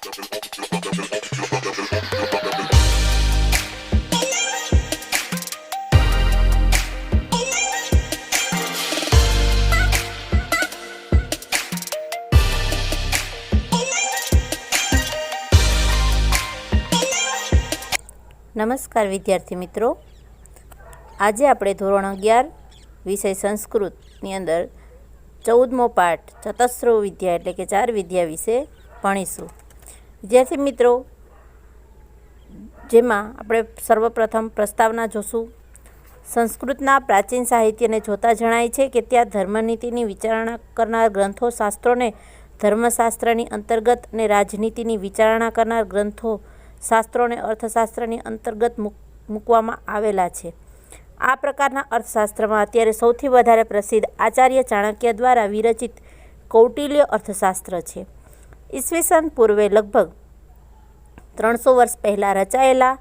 નમસ્કાર વિદ્યાર્થી મિત્રો, આજે આપણે ધોરણ 11 વિષય સંસ્કૃતની અંદર 14મો પાઠ ચતસ્રો વિદ્યા એટલે કે 4 વિદ્યા વિશે ભણીશું. વિદ્યાર્થી મિત્રો, જેમાં આપણે સર્વપ્રથમ પ્રસ્તાવના જોશું. સંસ્કૃતના પ્રાચીન સાહિત્યને જોતા જણાય છે કે ત્યાં ધર્મનીતિની વિચારણા કરનાર ગ્રંથો શાસ્ત્રોને ધર્મશાસ્ત્રની અંતર્ગત અને રાજનીતિની વિચારણા કરનાર ગ્રંથો શાસ્ત્રોને અર્થશાસ્ત્રની અંતર્ગત મૂકવામાં આવેલા છે. આ પ્રકારના અર્થશાસ્ત્રમાં અત્યારે સૌથી વધારે પ્રસિદ્ધ આચાર્ય ચાણક્ય દ્વારા વિરચિત કૌટિલ્ય અર્થશાસ્ત્ર છે. ઈસવીસન પૂર્વે લગભગ 300 વર્ષ પહેલાં રચાયેલા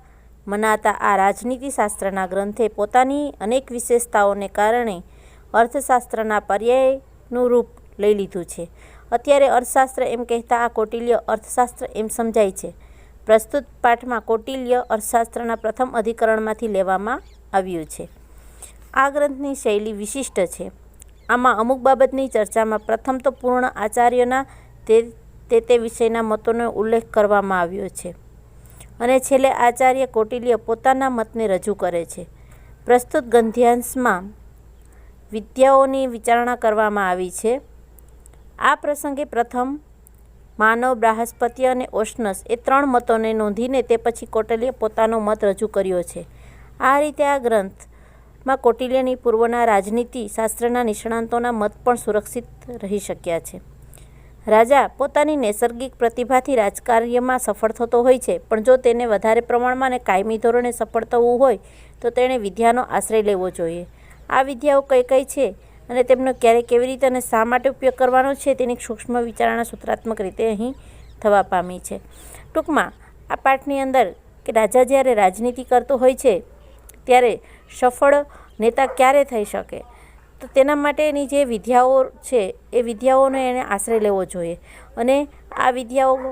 મનાતા આ રાજનીતિશાસ્ત્રના ગ્રંથે પોતાની અનેક વિશેષતાઓને કારણે અર્થશાસ્ત્રના પર્યાયનું રૂપ લઈ લીધું છે. અત્યારે અર્થશાસ્ત્ર એમ કહેતા આ કૌટિલ્ય અર્થશાસ્ત્ર એમ સમજાય છે. પ્રસ્તુત પાઠમાં કૌટિલ્ય અર્થશાસ્ત્રના પ્રથમ અધિકરણમાંથી લેવામાં આવ્યું છે. આ ગ્રંથની શૈલી વિશિષ્ટ છે. આમાં અમુક બાબતની ચર્ચામાં પ્રથમ તો પૂર્ણ આચાર્યના તે વિષયના મતોનો ઉલ્લેખ કરવામાં આવ્યો છે અને છેલ્લે આચાર્ય કૌટિલ્ય પોતાના મતને રજૂ કરે છે. પ્રસ્તુત ગદ્યાંશમાં વિદ્યાઓની વિચારણા કરવામાં આવી છે. આ પ્રસંગે પ્રથમ માનવ, બ્રાહસ્પત્ય અને ઓશનસ એ 3 મતોને નોંધીને તે પછી કૌટિલ્ય પોતાનો મત રજૂ કર્યો છે. આ રીતે આ ગ્રંથમાં કૌટિલ્યની પૂર્વના રાજનીતિ શાસ્ત્રના નિષ્ણાંતોના મત પણ સુરક્ષિત રહી શક્યા છે. રાજા પોતાની નૈસર્ગિક પ્રતિભાથી રાજકાર્યમાં સફળ થતો હોય છે, પણ જો તેને વધારે પ્રમાણમાં અને કાયમી ધોરણે સફળ થવું હોય તો તેણે વિદ્યાનો આશ્રય લેવો જોઈએ. આ વિદ્યાઓ કઈ કઈ છે અને તેમનો ક્યારે, કેવી રીતે અને શા માટે ઉપયોગ કરવાનો છે તેની સૂક્ષ્મ વિચારણા સૂત્રાત્મક રીતે અહીં થવા પામી છે. ટૂંકમાં આ પાઠની અંદર કે રાજા જ્યારે રાજનીતિ કરતો હોય છે ત્યારે સફળ નેતા ક્યારે થઈ શકે, તો તેના માટેની જે વિદ્યાઓ છે એ વિદ્યાઓનો એને આશ્રય લેવો જોઈએ અને આ વિદ્યાઓ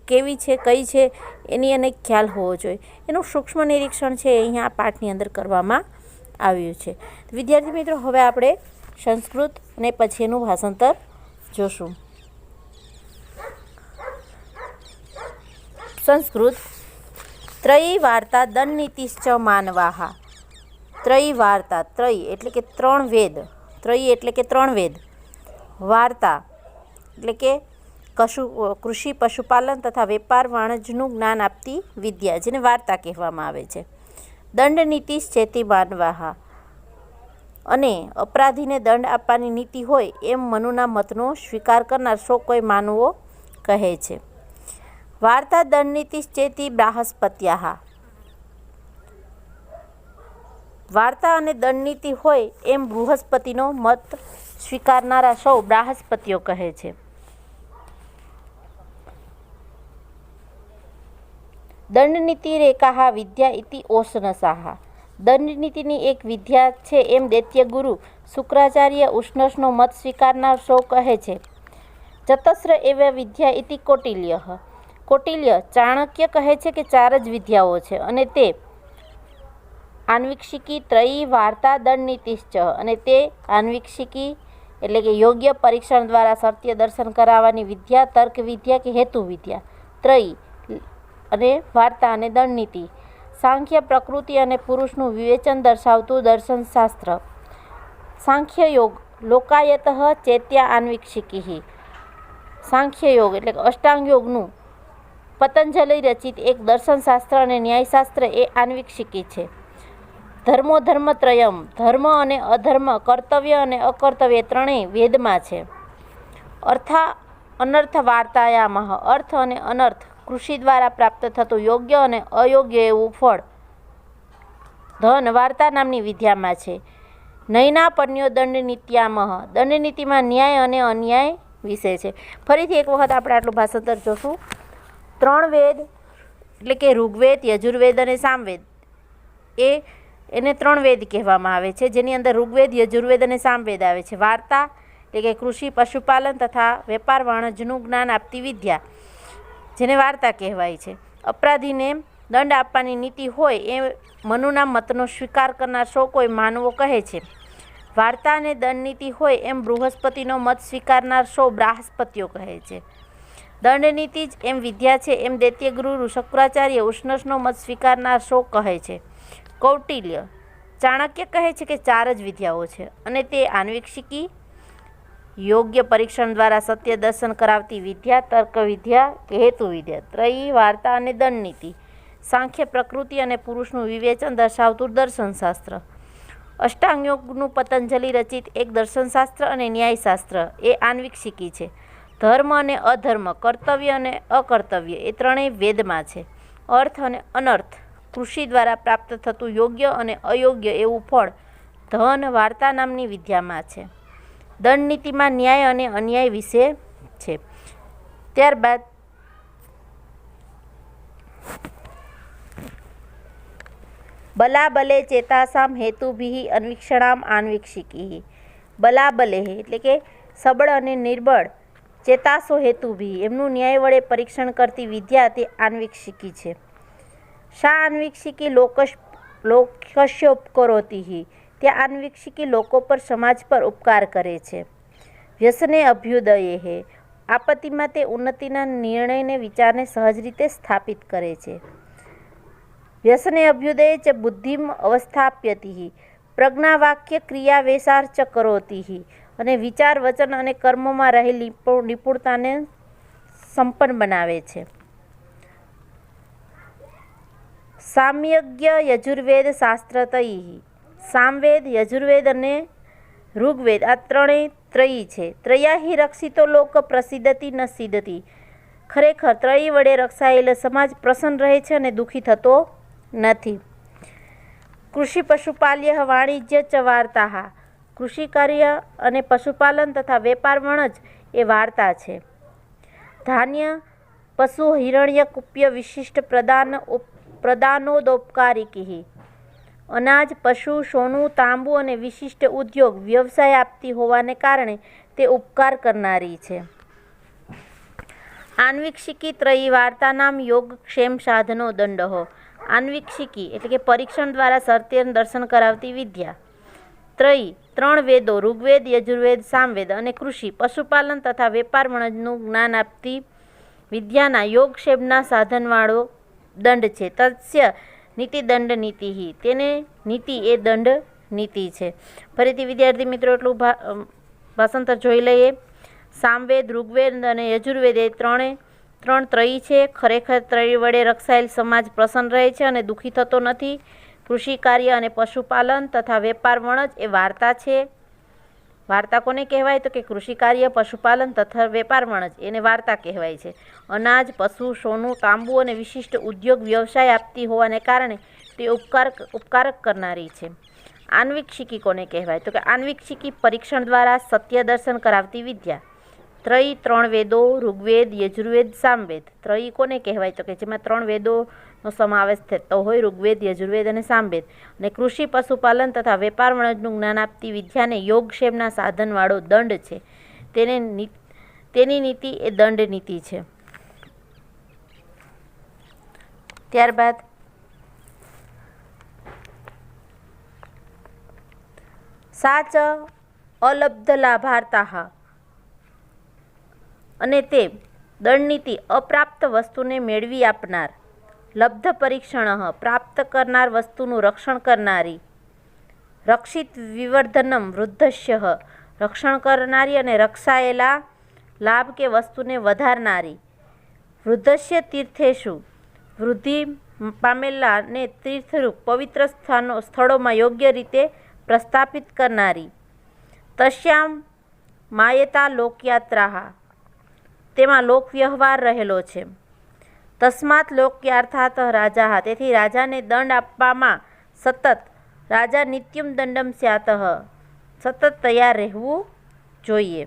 કેવી છે, કઈ છે એની એને ખ્યાલ હોવો જોઈએ. એનું સૂક્ષ્મ નિરીક્ષણ છે અહીંયા આ પાઠની અંદર કરવામાં આવ્યું છે. વિદ્યાર્થી મિત્રો, હવે આપણે સંસ્કૃત અને પછી એનું ભાષાંતર જોશું. સંસ્કૃત ત્રયી વાર્તા દંડનીતિશ્ચ માનવાહ. ત્રયી વાર્તા, ત્રયી એટલે કે 3 વેદ, ત્રયી એટલે કે 3 વેદ, વાર્તા એટલે કે કૃષિ, પશુપાલન તથા વેપાર વાણિજ્યનું જ્ઞાન આપતી વિદ્યા, જેને વાર્તા કહેવામાં આવે છે. દંડનીતિશ્ચેતિ માનવાહ અને અપરાધીને દંડ આપવાની નીતિ હોય એમ મનુના મતનો સ્વીકાર કરનાર સૌ કોઈ માનવો કહે છે. વાર્તા દંડનીતિશ્ચેતિ બ્રાહસ્પત્યાહ. વાર્તા અને દંડનીતિ હોય એમ બૃહસ્પતિનો મત સ્વીકારનારા સૌ બ્રાહસ્પત્યો કહે છે. દંડનીતિરેકાહ વિદ્યા ઇતિ ઓશનસાહ. દંડનીતિની એક વિદ્યા છે એમ દૈત્યગુરુ શુક્રાચાર્ય ઉષ્ણસનો મત સ્વીકારનાર સૌ કહે છે. ચતસ્ર એવ વિદ્યા ઇતિ કૌટિલ્ય. કૌટિલ્ય ચાણક્ય કહે છે કે 4 જ વિદ્યાઓ છે અને તે આન્વીક્ષિકી, ત્રયી, વાર્તા, દંડનીતિશ્ચ, અને તે આન્વીક્ષિકી એટલે કે યોગ્ય પરીક્ષણ દ્વારા સત્ય દર્શન કરાવવાની વિદ્યા, તર્ક વિદ્યા કે હેતુ વિદ્યા, ત્રયી અને વાર્તા અને દંડનીતિ, સાંખ્ય પ્રકૃતિ અને પુરુષનું વિવેચન દર્શાવતું દર્શનશાસ્ત્ર, સાંખ્ય યોગ લોકાયતઃ ચૈત્યા આન્વીક્ષિકી. સાંખ્ય યોગ એટલે કે અષ્ટાંગ યોગનું પતંજલિ રચિત એક દર્શનશાસ્ત્ર અને ન્યાયશાસ્ત્ર એ આન્વીક્ષિકી છે. ધર્મો ધર્મત્રયમ, ધર્મ અને અધર્મ, કર્તવ્ય અને અકર્તવ્ય ત્રણેય વેદમાં છે. અર્થા અનર્થ વાર્તાયામઃ, અર્થ અને અનર્થ કૃષિ દ્વારા પ્રાપ્ત થતું યોગ્ય અને અયોગ્ય એવું ફળ ધન વાર્તા નામની વિદ્યામાં છે. નૈના પન્યો દંડનીત્યામઃ, દંડનીતિમાં ન્યાય અને અન્યાય વિશે છે. ફરીથી એક વખત આપણે આટલું ભાષાંતર જોશું. 3 વેદ એટલે કે ઋગ્વેદ, યજુર્વેદ અને સામવેદ એને 3 વેદ કહેવામાં આવે છે, જેની અંદર ઋગ્વેદ, યજુર્વેદ અને સામવેદ આવે છે. વાર્તા એટલે કે કૃષિ, પશુપાલન તથા વેપાર વાણિજ્યનું જ્ઞાન આપતી વિદ્યા, જેને વાર્તા કહેવાય છે. અપરાધીને દંડ આપવાની નીતિ હોય એ મનુના મતનો સ્વીકાર કરનાર સૌ કોઈ માનવો કહે છે. વાર્તા અને દંડ નીતિ હોય એમ બૃહસ્પતિનો મત સ્વીકારનાર સૌ બ્રાહસ્પત્યો કહે છે. દંડ નીતિ જ એમ વિદ્યા છે એમ દૈત્યગુરુ શુક્રાચાર્ય ઉષ્ણસનો મત સ્વીકારનાર સૌ કહે છે. કૌટિલ્ય ચાણક્ય કહે છે કે 4 જ વિદ્યાઓ છે અને તે આન્વીક્ષિકી, યોગ્ય પરીક્ષણ દ્વારા સત્ય દર્શન કરાવતી વિદ્યા, તર્ક વિદ્યા કે હેતુ વિદ્યા, ત્રયી, વાર્તા અને દંડ નીતિ, સાંખ્ય પ્રકૃતિ અને પુરુષનું વિવેચન દર્શાવતું દર્શનશાસ્ત્ર, અષ્ટાંગયોગનું પતંજલિ રચિત એક દર્શનશાસ્ત્ર અને ન્યાયશાસ્ત્ર એ આન્વીક્ષિકી છે. ધર્મ અને અધર્મ, કર્તવ્ય અને અકર્તવ્ય એ ત્રણેય વેદમાં છે. અર્થ અને અનર્થ, કૃષિ દ્વારા પ્રાપ્ત થતું યોગ્ય અને અયોગ્ય એવું ફળ ધન, વાર્તા નામની વિદ્યામાં છે. દંડ નીતિમાં ન્યાય અને અન્યાય વિશે છે. ત્યારબાદ બલાબલે ચેતાસામ હેતુભિ અન્વીક્ષણામ આન્વીક્ષિકી. બલાબલે એટલે કે સબળ અને નિર્બળ, ચેતાસો હેતુભિ એમનું ન્યાય વડે પરીક્ષણ કરતી વિદ્યા તે આન્વીક્ષિકી છે. શા આન્વીક્ષિકી લોકસ્યોપકરોતિ, તે આન્વીક્ષિકી લોકો પર, સમાજ પર ઉપકાર કરે છે. વ્યસને અભ્યુદયે, આપત્તિમાં તે ઉન્નતિના નિર્ણયને વિચારને સહજ રીતે સ્થાપિત કરે છે. વ્યસને અભ્યુદયે ચ બુદ્ધિમ અવસ્થાપ્યતિ, પ્રજ્ઞાવાક્ય ક્રિયાવેશાર્ચ કરોતિ, અને વિચાર, વચન અને કર્મોમાં રહેલી નિપુણતાને સંપન્ન બનાવે છે. સામ્યજ્ઞ યજુર્વેદ શાસ્ત્રતૈ, સામવેદ, યજુર્વેદ અને ઋગ્વેદ આ ત્રણેય ત્રયી છે. ત્રયાહિ રક્ષિતો લોક પ્રસિદ્ધતિ ન સિદ્ધતિ, ખરેખર ત્રયી વડે રક્ષાયેલ સમાજ પ્રસન્ન રહે છે અને દુઃખી થતો નથી. કૃષિ પશુપાલ્ય વાણિજ્ય ચ વાર્તા, કૃષિ કાર્ય અને પશુપાલન તથા વેપાર વણજ એ વાર્તા છે. ધાન્ય, પશુ, હિરણ્ય, કુપ્ય, વિશિષ્ટ પ્રદાનોદોપકારિકી, અનાજ, પશુ, સોનું, તાંબુ અને વિશિષ્ટ ઉદ્યોગ વ્યવસાય આપતી હોવાને કારણે તે ઉપકાર કરનારી છે. આન્વીક્ષિકી ત્રયી વાર્તાનામ યોગક્ષેમ સાધનો દંડઃ. આન્વીક્ષિકી એટલે કે પરીક્ષણ દ્વારા સત્ય દર્શન કરાવતી વિદ્યા. ત્રયી 3 વેદો ઋગ્વેદ, યજુર્વેદ, સામવેદ અને કૃષિ, પશુપાલન તથા વેપાર વણજનું જ્ઞાન આપતી વિદ્યાના યોગક્ષેમના સાધનવાળો દંડ છે. તસ્ય નીતિ દંડ નીતિ, તેને નીતિ એ દંડ નીતિ છે. ફરીથી વિદ્યાર્થી મિત્રો એટલું ભાષાંતર જોઈ લઈએ. સામવેદ, ઋગ્વેદ અને યજુર્વેદ એ ત્રણ ત્રયી છે. ખરેખર ત્રયી વડે રક્ષાયેલ સમાજ પ્રસન્ન રહે છે અને દુઃખી થતો નથી. કૃષિ કાર્ય અને પશુપાલન તથા વેપાર વણજ એ વાર્તા છે. વાર્તા કોને કહેવાય તો કે કૃષિ કાર્ય, પશુપાલન તથા વેપાર વણજ એને વાર્તા કહેવાય છે. અનાજ, પશુ, સોનું, તાંબુ અને વિશિષ્ટ ઉદ્યોગ વ્યવસાય આપતી હોવાને કારણે તે ઉપકારક કરનારી છે. આન્વીક્ષિકી કોને કહેવાય તો કે આન્વીક્ષિકી પરીક્ષણ દ્વારા સત્ય દર્શન કરાવતી વિદ્યા. ત્રયી 3 વેદો ઋગ્વેદ, યજુર્વેદ, સામવેદ. ત્રયી કોને કહેવાય તો કે જેમાં 3 વેદોનો સમાવેશ થતો હોય ઋગ્વેદ, યજુર્વેદ અને સામવેદ. અને કૃષિ, પશુપાલન તથા વેપાર વણજનું જ્ઞાન આપતી વિદ્યાને યોગક્ષેમના સાધનવાળો દંડ છે. તેની નીતિ એ દંડ નીતિ છે. ત્યારબાદ સાચ અલબ્ધ લાભાર્થાઃ, અને તે દંડનીતિ અપ્રાપ્ત વસ્તુને મેળવી આપનાર, લબ્ધ પરીક્ષણ પ્રાપ્ત કરનાર વસ્તુનું રક્ષણ કરનારી, રક્ષિત વિવર્ધનમ વૃદ્ધસ્ય રક્ષણ કરનારી અને રક્ષાયેલા લાભ કે વસ્તુને વધારનારી, વૃદ્ધસ્ય તીર્થેષુ વૃદ્ધિ પામેલાને તીર્થરૂપ પવિત્ર સ્થળોમાં યોગ્ય રીતે પ્રસ્થાપિત કરનારી, તસ્યામ માયતા લોકયાત્રાઃ તેમાં લોકવ્યવહાર રહેલો છે. તસ્માત લોક્યાર્થાત રાજા, તેથી રાજાને દંડ આપવામાં સતત રાજા નિત્યમ દંડમ સ્યાતઃ સતત તૈયાર રહેવું જોઈએ.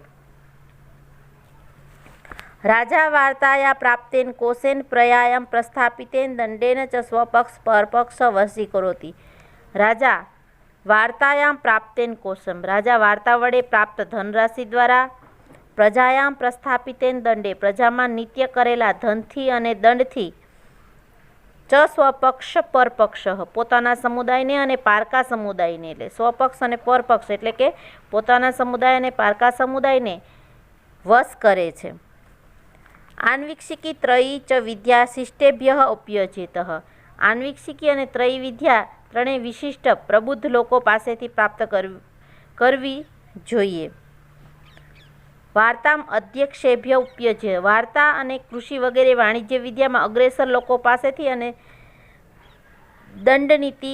રાજા વાર્તાયા પ્રાપ્તેન કોશેન પ્રયાયમ પ્રસ્થાપિતેન દંડેન ચ સ્વપક્ષ પરપક્ષ વશીકરોતિ. રાજા વાર્તાયામ પ્રાપ્તેન કોશમ, રાજા વાર્તા વડે પ્રાપ્ત ધનરાશિ દ્વારા પ્રજાયામ પ્રસ્થાપિતેન દંડે, પ્રજામાં નિત્ય કરેલા ધનથી અને દંડથી, ચ સ્વપક્ષ પરપક્ષ, પોતાના સમુદાયને અને પારકા સમુદાયને, એટલે સ્વપક્ષ અને પરપક્ષ એટલે કે પોતાના સમુદાય અને પારકા સમુદાયને વશ કરે છે. આન્વીક્ષિકી ત્રયી ચ વિદ્યા શિષ્ટેભ્ય ઉપયોજિત, આન્વીક્ષિકી અને ત્રયી વિદ્યા ત્રણેય વિશિષ્ટ પ્રબુદ્ધ લોકો પાસેથી પ્રાપ્ત કરવી જોઈએ. વાર્તામ અધ્યક્ષેભ્ય ઉપયોજ્ય, વાર્તા અને કૃષિ વગેરે વાણિજ્ય વિદ્યામાં અગ્રેસર લોકો પાસેથી, અને દંડનીતિ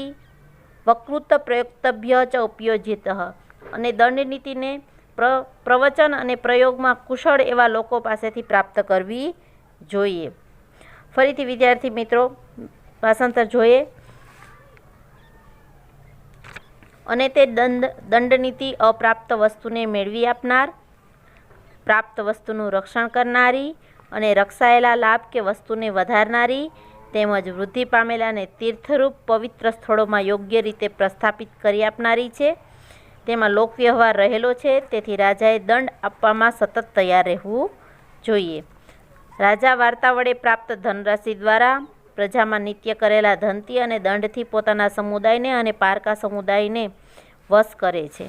વકૃત પ્રયોક્તભ્ય ચ ઉપયોજિત, અને દંડનીતિને પ્રવચન અને પ્રયોગમાં કુશળ એવા લોકો પાસેથી પ્રાપ્ત કરવી જોઈએ. ફરીથી વિદ્યાર્થી મિત્રો ભાષાંતર જોઈએ. અને તે દંડનીતિ અપ્રાપ્ત વસ્તુને મેળવી આપનાર, પ્રાપ્ત વસ્તુનું રક્ષણ કરનારી અને રક્ષાયેલા લાભ કે વસ્તુને વધારનારી, તેમજ વૃદ્ધિ પામેલાને તીર્થરૂપ પવિત્ર સ્થળોમાં યોગ્ય રીતે પ્રસ્થાપિત કરી આપનારી છે. તેમાં લોકવ્યવહાર રહેલો છે, તેથી રાજાએ દંડ આપવામાં સતત તૈયાર રહેવું જોઈએ. રાજા વાર્તા વડે પ્રાપ્ત ધનરાશિ દ્વારા પ્રજામાં નિત્ય કરેલા ધનથી અને દંડથી પોતાના સમુદાયને અને પારકા સમુદાયને વશ કરે છે.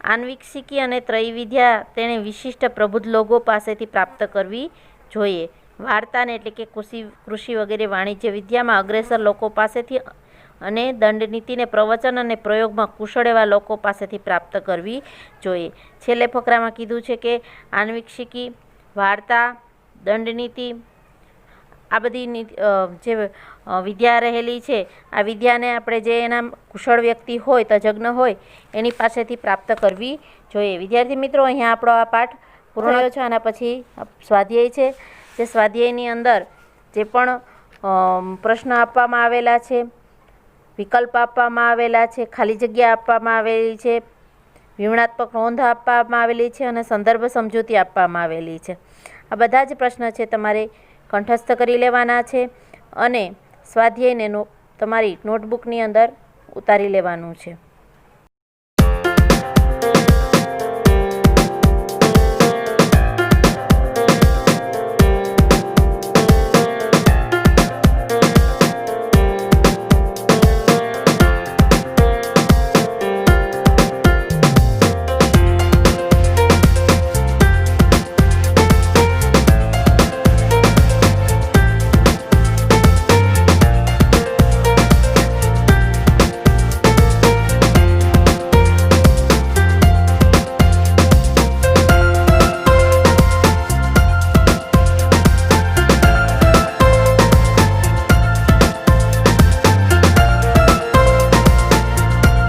આન્વીક્ષિકી અને ત્રયી વિદ્યા તેણે વિશિષ્ટ પ્રબુદ્ધ લોકો પાસેથી પ્રાપ્ત કરવી જોઈએ. વાર્તાને એટલે કે કૃષિ વગેરે વાણિજ્ય વિદ્યામાં અગ્રેસર લોકો પાસેથી, અને દંડનીતિને પ્રવચન અને પ્રયોગમાં કુશળ એવા લોકો પાસેથી પ્રાપ્ત કરવી જોઈએ. છેલ્લે ફકરામાં કીધું છે કે આન્વીક્ષિકી, વાર્તા, દંડનીતિ, આ બધી જે વિદ્યા રહેલી છે, આ વિદ્યાને આપણે જે એના કુશળ વ્યક્તિ હોય, તજજ્ઞ હોય, એની પાસેથી પ્રાપ્ત કરવી જોઈએ. વિદ્યાર્થી મિત્રો અહીંયા આપણો આ પાઠ પૂરો થયો છે. આના પછી સ્વાધ્યાય છે. જે સ્વાધ્યાયની અંદર જે પણ પ્રશ્ન આપવામાં આવેલા છે, વિકલ્પ આપવામાં આવેલા છે, ખાલી જગ્યા આપવામાં આવેલી છે, વિવરણાત્મક નોંધ આપવામાં આવેલી છે, અને સંદર્ભ સમજૂતી આપવામાં આવેલી છે. આ બધા જ પ્રશ્ન છે તમારે કંઠસ્થ કરી લેવાના છે, અને સ્વાધ્યાયને તમારી નોટબુકની અંદર ઉતારી લેવાનું છે.